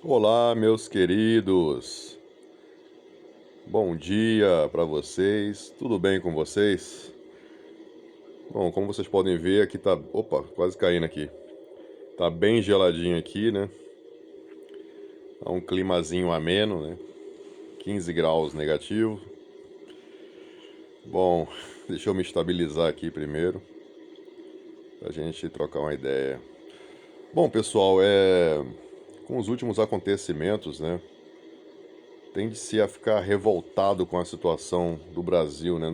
Olá, meus queridos. Bom dia para vocês. Tudo bem com vocês? Bom, como vocês podem ver, aqui tá, opa, quase caindo aqui. Tá bem geladinho aqui, né? Tá um climazinho ameno, né? 15 graus negativo. Bom, deixa eu me estabilizar aqui primeiro pra gente trocar uma ideia. Bom, pessoal, com os últimos acontecimentos, né? Tende-se a ficar revoltado com a situação do Brasil, né?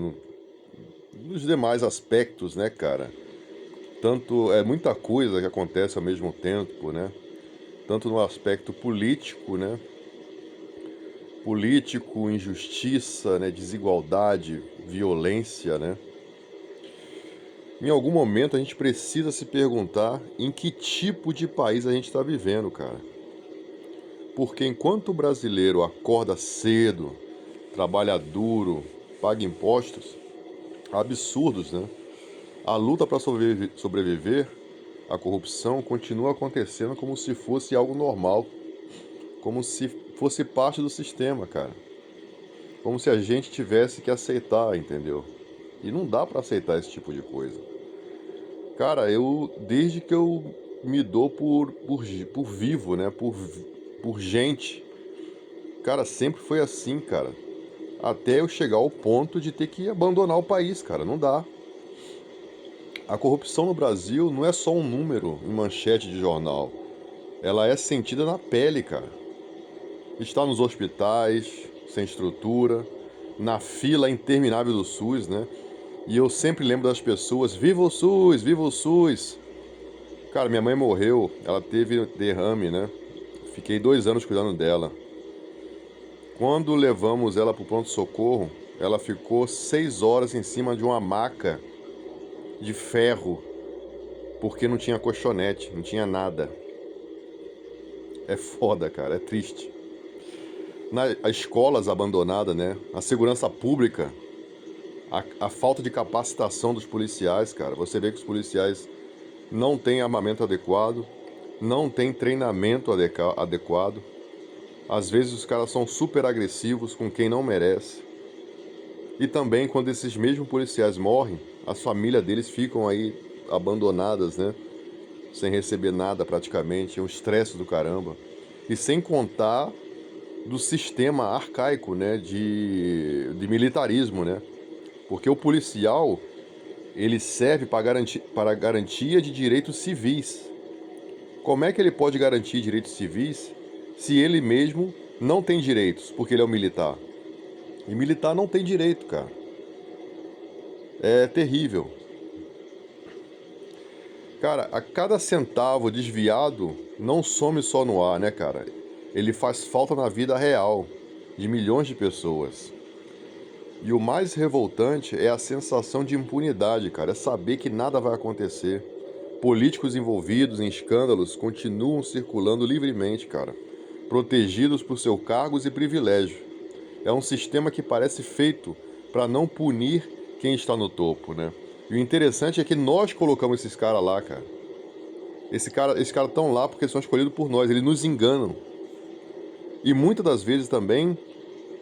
Nos demais aspectos, né, cara? Tanto é muita coisa que acontece ao mesmo tempo, né? Tanto no aspecto político, né? Político, injustiça, né? Desigualdade, violência, né? Em algum momento a gente precisa se perguntar em que tipo de país a gente está vivendo, cara. Porque enquanto o brasileiro acorda cedo, trabalha duro, paga impostos, absurdos, né? A luta para sobreviver, a corrupção continua acontecendo como se fosse algo normal, como se fosse parte do sistema, cara. Como se a gente tivesse que aceitar, entendeu? E não dá pra aceitar esse tipo de coisa. Cara, desde que eu me dou por vivo, né? Por gente. Cara, sempre foi assim, cara. Até eu chegar ao ponto de ter que abandonar o país, cara. Não dá. A corrupção no Brasil não é só um número em manchete de jornal. Ela é sentida na pele, cara. Está nos hospitais, sem estrutura, na fila interminável do SUS, né? E eu sempre lembro das pessoas: viva o SUS, viva o SUS. Cara, minha mãe morreu, ela teve derrame, né? Fiquei 2 anos cuidando dela. Quando levamos ela para o pronto-socorro, ela ficou 6 horas em cima de uma maca de ferro, porque não tinha colchonete, não tinha nada. É foda, cara, é triste. As escolas abandonadas, né? A segurança pública, a falta de capacitação dos policiais, cara. Você vê que os policiais não têm armamento adequado, não têm treinamento adequado. Às vezes os caras são super agressivos com quem não merece. E também quando esses mesmos policiais morrem, as famílias deles ficam aí abandonadas, né? Sem receber nada praticamente, é um estresse do caramba. E sem contar do sistema arcaico, né? De militarismo, né? Porque o policial, ele serve para garantia de direitos civis. Como é que ele pode garantir direitos civis se ele mesmo não tem direitos, porque ele é um militar? E militar não tem direito, cara. É terrível. Cara, a cada centavo desviado não some só no ar, né, cara? Ele faz falta na vida real de milhões de pessoas. E o mais revoltante é a sensação de impunidade, cara. É saber que nada vai acontecer. Políticos envolvidos em escândalos continuam circulando livremente, cara, protegidos por seus cargos e privilégios. É um sistema que parece feito para não punir quem está no topo, né? E o interessante é que nós colocamos esses caras lá, cara. Esses cara estão lá porque são escolhidos por nós. Eles nos enganam. E muitas das vezes também,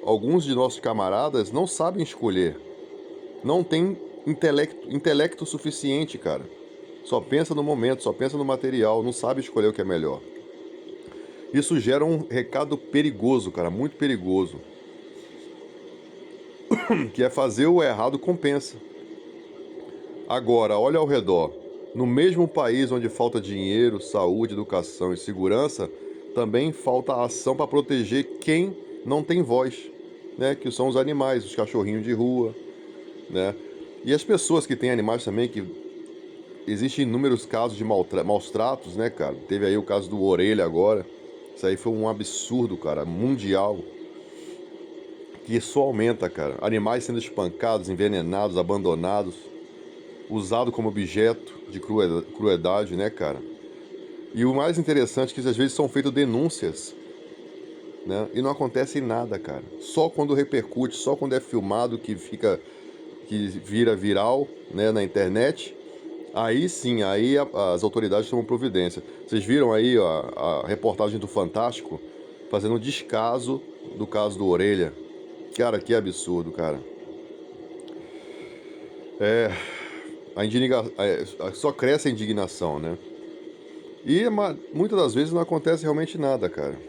alguns de nossos camaradas não sabem escolher. Não tem intelecto suficiente, cara. Só pensa no momento, só pensa no material, não sabe escolher o que é melhor. Isso gera um recado perigoso, cara, muito perigoso, que é fazer o errado compensa. Agora, olha ao redor. No mesmo país onde falta dinheiro, saúde, educação e segurança, também falta ação para proteger quem não tem voz, né? Que são os animais, os cachorrinhos de rua, né? E as pessoas que têm animais também, que existem inúmeros casos de maus tratos, né, cara? Teve aí o caso do Orelha agora. Isso aí foi um absurdo, cara, mundial, que só aumenta, cara. Animais sendo espancados, envenenados, abandonados, usado como objeto de crueldade, né, cara? E o mais interessante é que às vezes são feitas denúncias, né? E não acontece nada, cara. Só quando repercute, só quando é filmado que vira viral, né, na internet. Aí sim, aí as autoridades tomam providência. Vocês viram aí a reportagem do Fantástico fazendo descaso do caso do Orelha. Cara, que absurdo, cara. Só cresce a indignação, né? E muitas das vezes não acontece realmente nada, cara.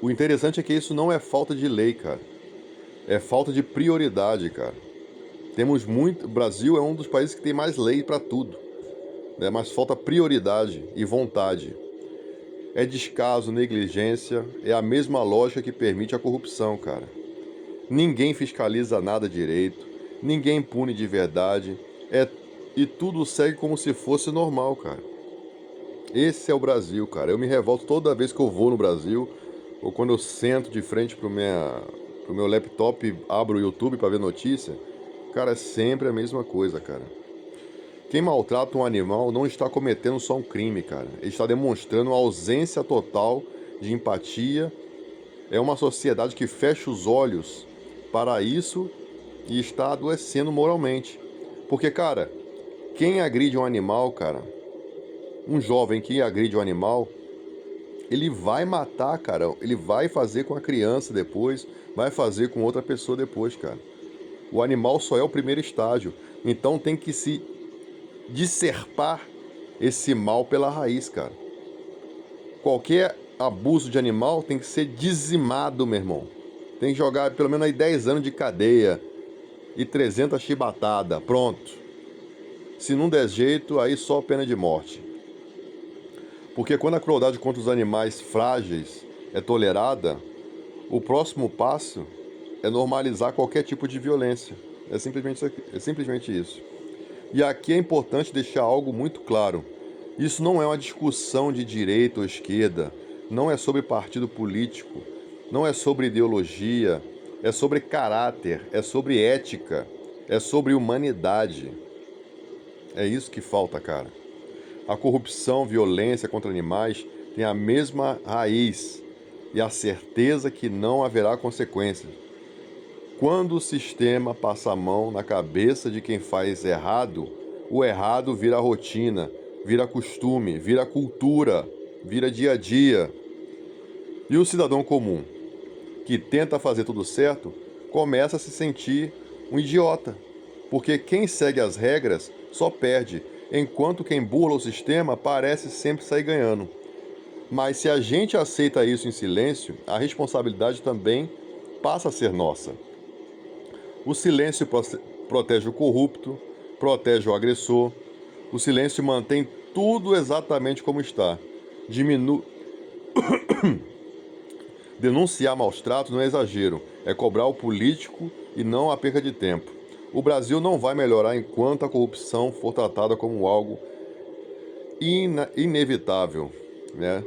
O interessante é que isso não é falta de lei, cara. É falta de prioridade, cara. Temos muito. O Brasil é um dos países que tem mais lei para tudo, né? Mas falta prioridade e vontade. É descaso, negligência, é a mesma lógica que permite a corrupção, cara. Ninguém fiscaliza nada direito, ninguém pune de verdade, e tudo segue como se fosse normal, cara. Esse é o Brasil, cara. Eu me revolto toda vez que eu vou no Brasil, ou quando eu sento de frente pro meu laptop e abro o YouTube para ver notícia. Cara, é sempre a mesma coisa, cara. Quem maltrata um animal não está cometendo só um crime, cara. Ele está demonstrando uma ausência total de empatia. É uma sociedade que fecha os olhos para isso e está adoecendo moralmente. Porque, cara, quem agride um animal, cara, um jovem que agride um animal, ele vai matar, cara. Ele vai fazer com a criança depois, vai fazer com outra pessoa depois, cara. O animal só é o primeiro estágio. Então tem que se disserpar esse mal pela raiz, cara. Qualquer abuso de animal tem que ser dizimado, meu irmão. Tem que jogar pelo menos aí 10 anos de cadeia e 300 chibatadas. Pronto. Se não der jeito, aí só pena de morte. Porque quando a crueldade contra os animais frágeis é tolerada, o próximo passo é normalizar qualquer tipo de violência. É simplesmente isso. E aqui é importante deixar algo muito claro. Isso não é uma discussão de direita ou esquerda, não é sobre partido político, não é sobre ideologia, é sobre caráter, é sobre ética, é sobre humanidade. É isso que falta, cara. A corrupção, violência contra animais tem a mesma raiz e a certeza que não haverá consequências. Quando o sistema passa a mão na cabeça de quem faz errado, o errado vira rotina, vira costume, vira cultura, vira dia a dia. E o cidadão comum, que tenta fazer tudo certo, começa a se sentir um idiota. Porque quem segue as regras só perde, enquanto quem burla o sistema parece sempre sair ganhando. Mas se a gente aceita isso em silêncio, a responsabilidade também passa a ser nossa. O silêncio protege o corrupto, protege o agressor. O silêncio mantém tudo exatamente como está. Denunciar maus tratos não é exagero, é cobrar o político e não a perca de tempo. O Brasil não vai melhorar enquanto a corrupção for tratada como algo inevitável, né?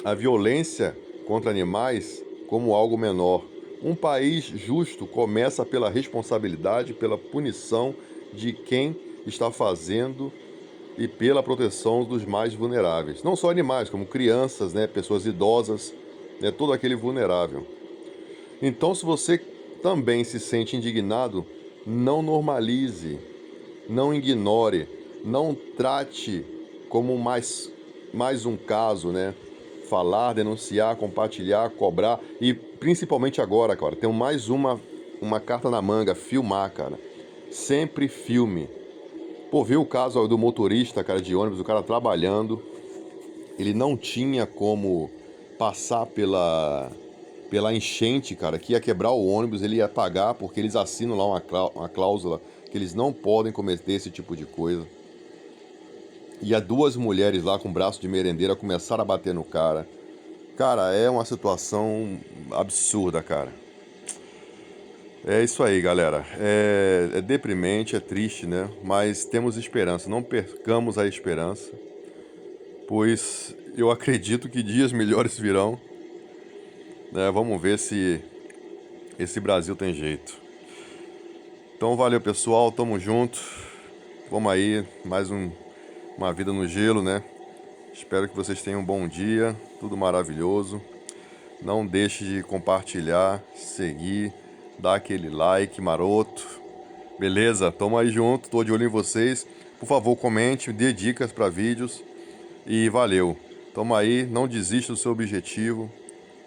A violência contra animais como algo menor. Um país justo começa pela responsabilidade, pela punição de quem está fazendo e pela proteção dos mais vulneráveis. Não só animais, como crianças, né, pessoas idosas, né, todo aquele vulnerável. Então, se você também se sente indignado, não normalize, não ignore, não trate como mais um caso, né? Falar, denunciar, compartilhar, cobrar e principalmente agora, cara, tem mais uma carta na manga, filmar, cara. Sempre filme. Pô, viu o caso do motorista, cara, de ônibus, o cara trabalhando, ele não tinha como passar pela enchente, cara, que ia quebrar o ônibus, ele ia pagar porque eles assinam lá uma cláusula que eles não podem cometer esse tipo de coisa. E as duas mulheres lá com braço de merendeira começaram a bater no cara. Cara, é uma situação absurda, cara. É isso aí, galera. É deprimente, é triste, né? Mas temos esperança. Não percamos a esperança, pois eu acredito que dias melhores virão, né? Vamos ver se esse Brasil tem jeito. Então, valeu, pessoal. Tamo junto. Vamos aí, uma vida no gelo, né? Espero que vocês tenham um bom dia, tudo maravilhoso. Não deixe de compartilhar, seguir, dar aquele like maroto. Beleza? Tamo aí junto, tô de olho em vocês. Por favor, comente, dê dicas para vídeos. E valeu. Tamo aí, não desista do seu objetivo.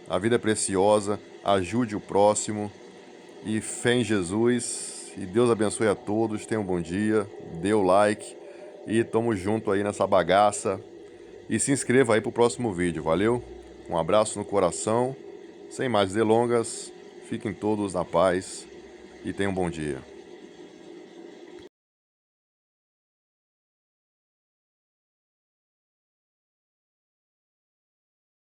A vida é preciosa, ajude o próximo e fé em Jesus. E Deus abençoe a todos, tenham um bom dia, dê o like e tamo junto aí nessa bagaça. E se inscreva aí pro próximo vídeo, valeu? Um abraço no coração, sem mais delongas, fiquem todos na paz e tenham um bom dia.